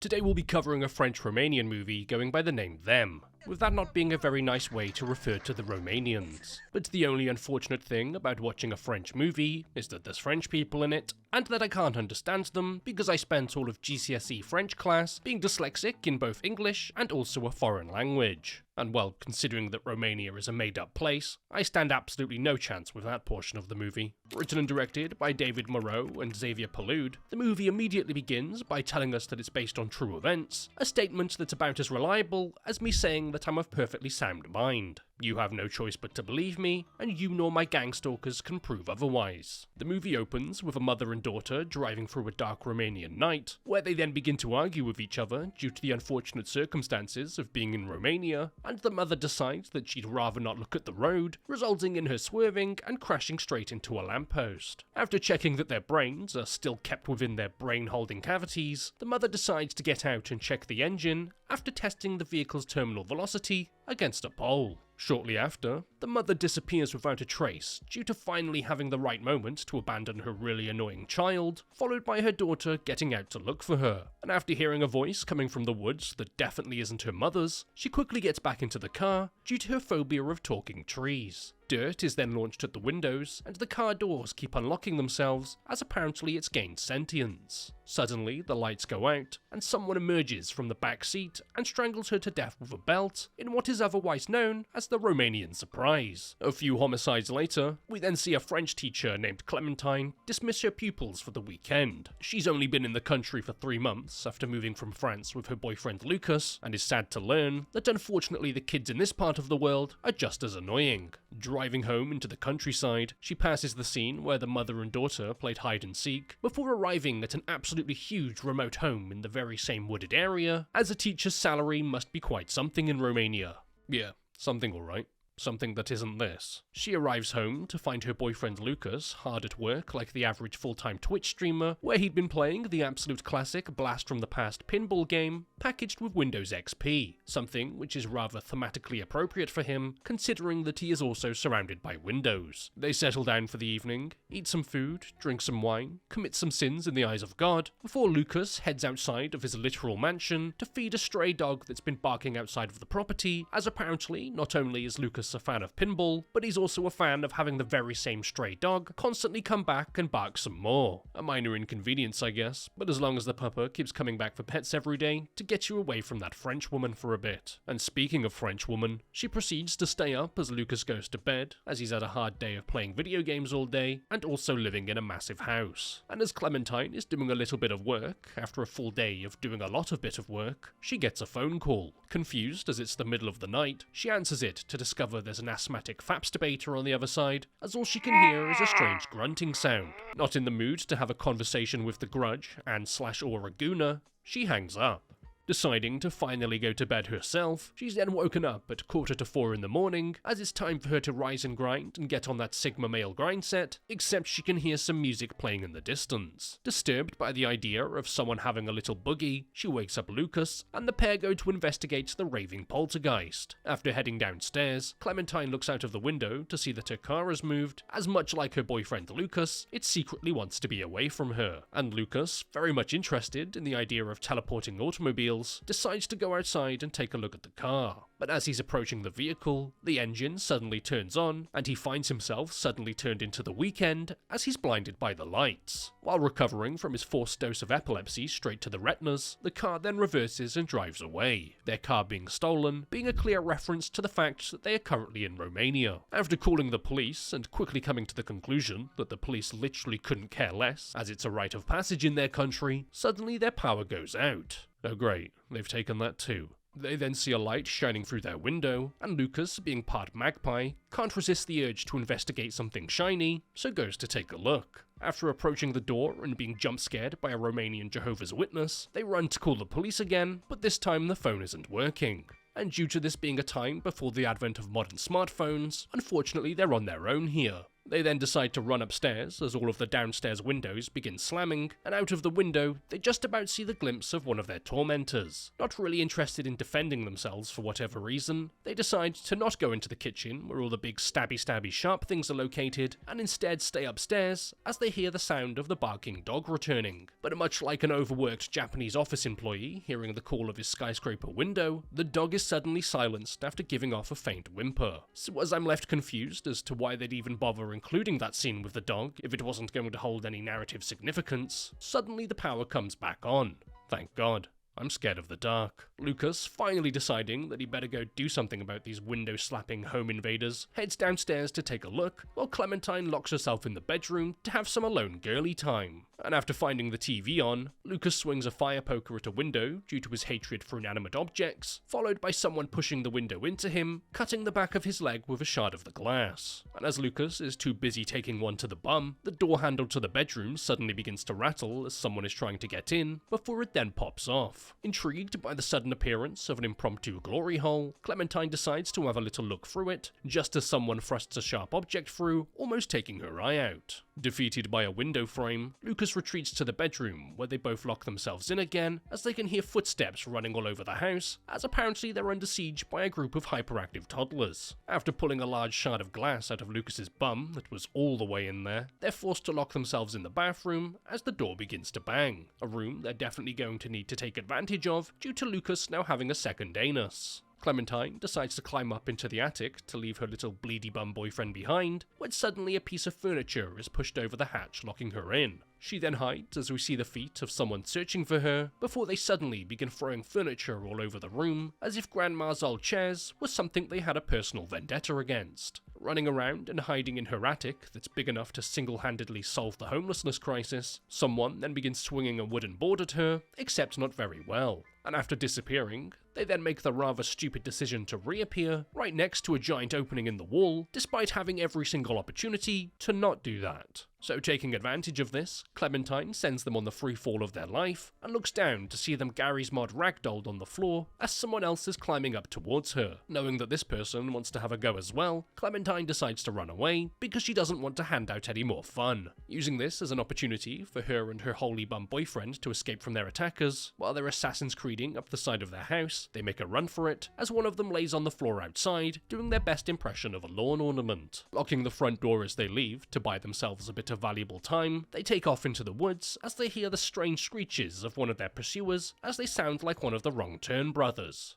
Today we'll be covering a French-Romanian movie going by the name Them, with that not being a very nice way to refer to the Romanians. But the only unfortunate thing about watching a French movie is that there's French people in it, and that I can't understand them because I spent all of GCSE French class being dyslexic in both English and also a foreign language. And well, considering that Romania is a made-up place, I stand absolutely no chance with that portion of the movie. Written and directed by David Moreau and Xavier Palude, the movie immediately begins by telling us that it's based on true events, a statement that's about as reliable as me saying that I'm of perfectly sound mind. You have no choice but to believe me, and you nor my gang stalkers can prove otherwise. The movie opens with a mother and daughter driving through a dark Romanian night, where they then begin to argue with each other due to the unfortunate circumstances of being in Romania, and the mother decides that she'd rather not look at the road, resulting in her swerving and crashing straight into a lamppost. After checking that their brains are still kept within their brain-holding cavities, the mother decides to get out and check the engine after testing the vehicle's terminal velocity against a pole. Shortly after, the mother disappears without a trace due to finally having the right moment to abandon her really annoying child, followed by her daughter getting out to look for her. And after hearing a voice coming from the woods that definitely isn't her mother's, she quickly gets back into the car due to her phobia of talking trees. Dirt is then launched at the windows, and the car doors keep unlocking themselves as apparently it's gained sentience. Suddenly, the lights go out, and someone emerges from the back seat and strangles her to death with a belt in what is otherwise known as the Romanian surprise. A few homicides later, we then see a French teacher named Clementine dismiss her pupils for the weekend. She's only been in the country for 3 months after moving from France with her boyfriend Lucas, and is sad to learn that unfortunately the kids in this part of the world are just as annoying. Driving home into the countryside, she passes the scene where the mother and daughter played hide and seek, before arriving at an absolutely huge remote home in the very same wooded area, as a teacher's salary must be quite something in Romania. Yeah, something alright. Something that isn't this. She arrives home to find her boyfriend Lucas hard at work like the average full-time Twitch streamer, where he'd been playing the absolute classic Blast from the Past pinball game, packaged with Windows XP, something which is rather thematically appropriate for him, considering that he is also surrounded by Windows. They settle down for the evening, eat some food, drink some wine, commit some sins in the eyes of God, before Lucas heads outside of his literal mansion to feed a stray dog that's been barking outside of the property, as apparently not only is Lucas a fan of pinball, but he's also a fan of having the very same stray dog constantly come back and bark some more. A minor inconvenience, I guess, but as long as the pupper keeps coming back for pets every day to get you away from that French woman for a bit. And speaking of French woman, she proceeds to stay up as Lucas goes to bed, as he's had a hard day of playing video games all day, and also living in a massive house. And as Clementine is doing a little bit of work, after a full day of doing a lot of bit of work, she gets a phone call. Confused as it's the middle of the night, she answers it to discover there's an asthmatic FAPS debater on the other side, as all she can hear is a strange grunting sound. Not in the mood to have a conversation with the grudge and/or a gooner, she hangs up. Deciding to finally go to bed herself, she's then woken up at 3:45 in the morning, as it's time for her to rise and grind and get on that Sigma male grind set, except she can hear some music playing in the distance. Disturbed by the idea of someone having a little boogie, she wakes up Lucas, and the pair go to investigate the raving poltergeist. After heading downstairs, Clementine looks out of the window to see that her car has moved, as much like her boyfriend Lucas, it secretly wants to be away from her. And Lucas, very much interested in the idea of teleporting automobiles, decides to go outside and take a look at the car. But as he's approaching the vehicle, the engine suddenly turns on, and he finds himself suddenly turned into the weekend as he's blinded by the lights. While recovering from his forced dose of epilepsy straight to the retinas, the car then reverses and drives away, their car being stolen being a clear reference to the fact that they are currently in Romania. After calling the police and quickly coming to the conclusion that the police literally couldn't care less, as it's a rite of passage in their country, suddenly their power goes out. Oh great, they've taken that too. They then see a light shining through their window, and Lucas, being part magpie, can't resist the urge to investigate something shiny, so goes to take a look. After approaching the door and being jump-scared by a Romanian Jehovah's Witness, they run to call the police again, but this time the phone isn't working. And due to this being a time before the advent of modern smartphones, unfortunately they're on their own here. They then decide to run upstairs as all of the downstairs windows begin slamming, and out of the window, they just about see the glimpse of one of their tormentors. Not really interested in defending themselves for whatever reason, they decide to not go into the kitchen where all the big stabby sharp things are located, and instead stay upstairs as they hear the sound of the barking dog returning. But much like an overworked Japanese office employee hearing the call of his skyscraper window, the dog is suddenly silenced after giving off a faint whimper. So as I'm left confused as to why they'd even bother including that scene with the dog if it wasn't going to hold any narrative significance, suddenly the power comes back on. Thank God. I'm scared of the dark. Lucas, finally deciding that he better go do something about these window-slapping home invaders, heads downstairs to take a look, while Clementine locks herself in the bedroom to have some alone girly time. And after finding the TV on, Lucas swings a fire poker at a window due to his hatred for inanimate objects, followed by someone pushing the window into him, cutting the back of his leg with a shard of the glass. And as Lucas is too busy taking one to the bum, the door handle to the bedroom suddenly begins to rattle as someone is trying to get in, before it then pops off. Intrigued by the sudden appearance of an impromptu glory hole, Clementine decides to have a little look through it, just as someone thrusts a sharp object through, almost taking her eye out. Defeated by a window frame, Lucas retreats to the bedroom, where they both lock themselves in again, as they can hear footsteps running all over the house, as apparently they're under siege by a group of hyperactive toddlers. After pulling a large shard of glass out of Lucas's bum that was all the way in there, they're forced to lock themselves in the bathroom as the door begins to bang, a room they're definitely going to need to take advantage of due to Lucas now having a second anus. Clementine decides to climb up into the attic to leave her little bleedy bum boyfriend behind, when suddenly a piece of furniture is pushed over the hatch, locking her in. She then hides as we see the feet of someone searching for her, before they suddenly begin throwing furniture all over the room, as if Grandma's old chairs was something they had a personal vendetta against. Running around and hiding in her attic that's big enough to single-handedly solve the homelessness crisis, someone then begins swinging a wooden board at her, except not very well. And after disappearing, they then make the rather stupid decision to reappear right next to a giant opening in the wall, despite having every single opportunity to not do that. So taking advantage of this, Clementine sends them on the free fall of their life, and looks down to see them Gary's Mod ragdolled on the floor as someone else is climbing up towards her. Knowing that this person wants to have a go as well, Clementine decides to run away because she doesn't want to hand out any more fun. Using this as an opportunity for her and her holy bum boyfriend to escape from their attackers, while they're Assassin's Creeding up the side of their house, they make a run for it, as one of them lays on the floor outside, doing their best impression of a lawn ornament. Locking the front door as they leave to buy themselves a bit of valuable time, they take off into the woods as they hear the strange screeches of one of their pursuers, as they sound like one of the Wrong Turn brothers.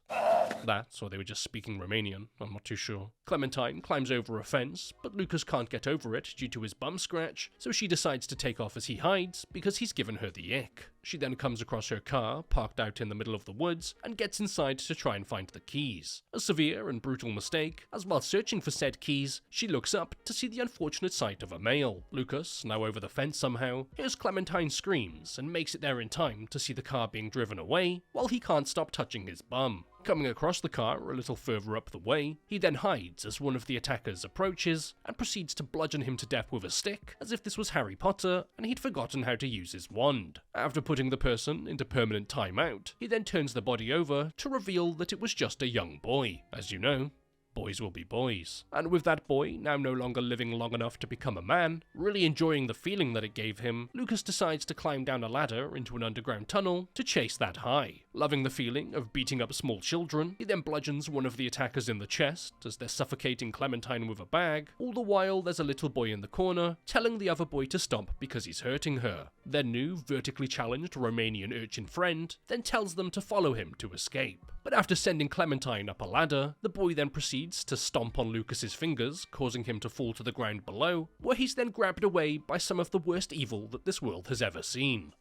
That, or they were just speaking Romanian, I'm not too sure. Clementine climbs over a fence, but Lucas can't get over it due to his bum scratch, so she decides to take off as he hides, because he's given her the ick. She then comes across her car, parked out in the middle of the woods, and gets inside to try and find the keys. A severe and brutal mistake, as while searching for said keys, she looks up to see the unfortunate sight of a male. Lucas, now over the fence somehow, hears Clementine screams and makes it there in time to see the car being driven away, while he can't stop touching his bum. Coming across the car a little further up the way, he then hides as one of the attackers approaches and proceeds to bludgeon him to death with a stick, as if this was Harry Potter and he'd forgotten how to use his wand. After putting the person into permanent timeout, he then turns the body over to reveal that it was just a young boy. As you know, boys will be boys. And with that boy now no longer living long enough to become a man, really enjoying the feeling that it gave him, Lucas decides to climb down a ladder into an underground tunnel to chase that high. Loving the feeling of beating up small children, he then bludgeons one of the attackers in the chest as they're suffocating Clementine with a bag, all the while there's a little boy in the corner telling the other boy to stop because he's hurting her. Their new vertically challenged Romanian urchin friend then tells them to follow him to escape. But after sending Clementine up a ladder, the boy then proceeds to stomp on Lucas's fingers, causing him to fall to the ground below, where he's then grabbed away by some of the worst evil that this world has ever seen.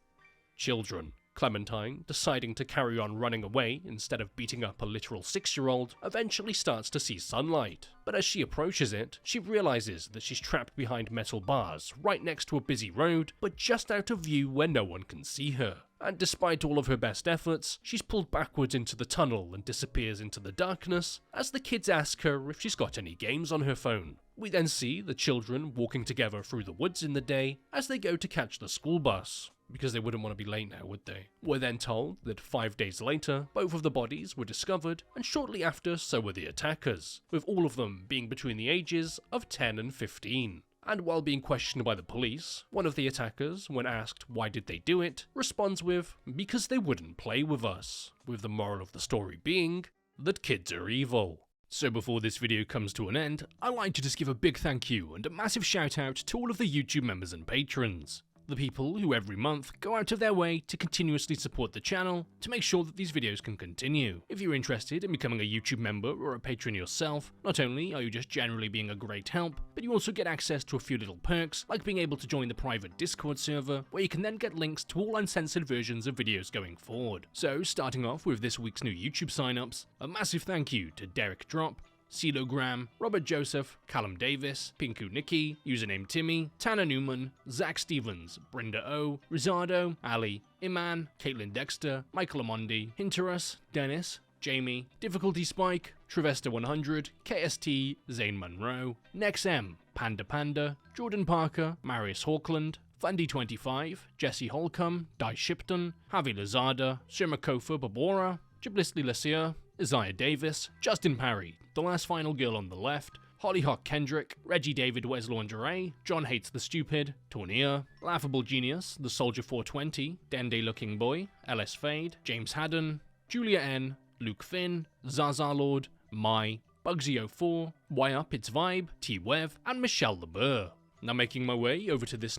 Children. Clementine, deciding to carry on running away instead of beating up a literal 6-year-old, eventually starts to see sunlight. But as she approaches it, she realizes that she's trapped behind metal bars right next to a busy road, but just out of view where no one can see her. And despite all of her best efforts, she's pulled backwards into the tunnel and disappears into the darkness, as the kids ask her if she's got any games on her phone. We then see the children walking together through the woods in the day as they go to catch the school bus, because they wouldn't want to be late now, would they? We're then told that 5 days later, both of the bodies were discovered, and shortly after, so were the attackers, with all of them being between the ages of 10 and 15. And while being questioned by the police, one of the attackers, when asked why did they do it, responds with, "Because they wouldn't play with us," with the moral of the story being that kids are evil. So before this video comes to an end, I'd like to just give a big thank you and a massive shout out to all of the YouTube members and patrons. The people who every month go out of their way to continuously support the channel to make sure that these videos can continue. If you're interested in becoming a YouTube member or a patron yourself, not only are you just generally being a great help, but you also get access to a few little perks, like being able to join the private Discord server, where you can then get links to all uncensored versions of videos going forward. So starting off with this week's new YouTube signups, a massive thank you to Derek Drop, Celogram, Robert Joseph, Callum Davis, Pinku Nikki, username Timmy, Tanner Newman, Zach Stevens, Brenda O, Rizardo, Ali, Iman, Caitlin Dexter, Michael Amondi, Hinterus, Dennis, Jamie, Difficulty Spike, Trevesta 100, KST, Zane Monroe, NexM, Panda Panda, Jordan Parker, Marius Hawkland, Fundy25, Jesse Holcomb, Di Shipton, Javi Lazada, Shirmakofa Babora, Jiblisly Lassier, Isaiah Davis, Justin Parry, The Last Final Girl on the Left, Hollyhock Kendrick, Reggie David Wes Lingerie, John Hates the Stupid, Tornier, Laughable Genius, The Soldier 420, Dende Looking Boy, LS Fade, James Haddon, Julia N, Luke Finn, Zaza Lord, Mai, Bugsy04, Why Up It's Vibe, T Wev, and Michelle LeBur. Now making my way over to this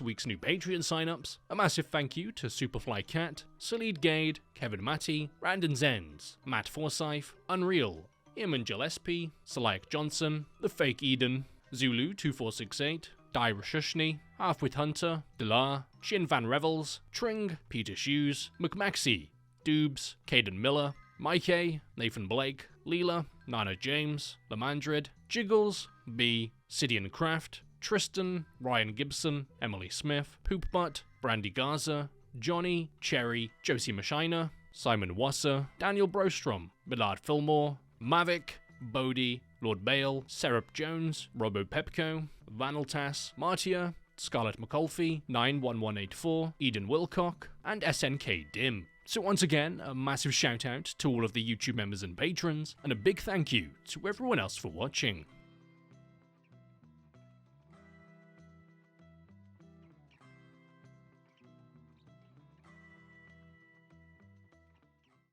week's new Patreon signups. A massive thank you to Superfly Cat, Salid Gade, Kevin Matty, Brandon Zenz, Matt Forsyth, Unreal, Iman Gillespie, Salayak Johnson, The Fake Eden, Zulu2468, Dyra Shushni, Halfwit Hunter, Delar, Shin Van Revels, Tring, Peter Shoes, McMaxie, Doobs, Caden Miller, Mike, Nathan Blake, Leela, Nana James, Lamandred, Jiggles, B, Sidian Craft, Tristan, Ryan Gibson, Emily Smith, Poopbutt, Brandy Garza, Johnny, Cherry, Josie Machina, Simon Wasser, Daniel Brostrom, Millard Fillmore, Mavic, Bodie, Lord Bale, Serap Jones, Robo Pepco, Vaneltas, Martia, Scarlett McAuliffe, 91184, Eden Wilcock, and SNK Dim. So once again, a massive shout out to all of the YouTube members and patrons, and a big thank you to everyone else for watching.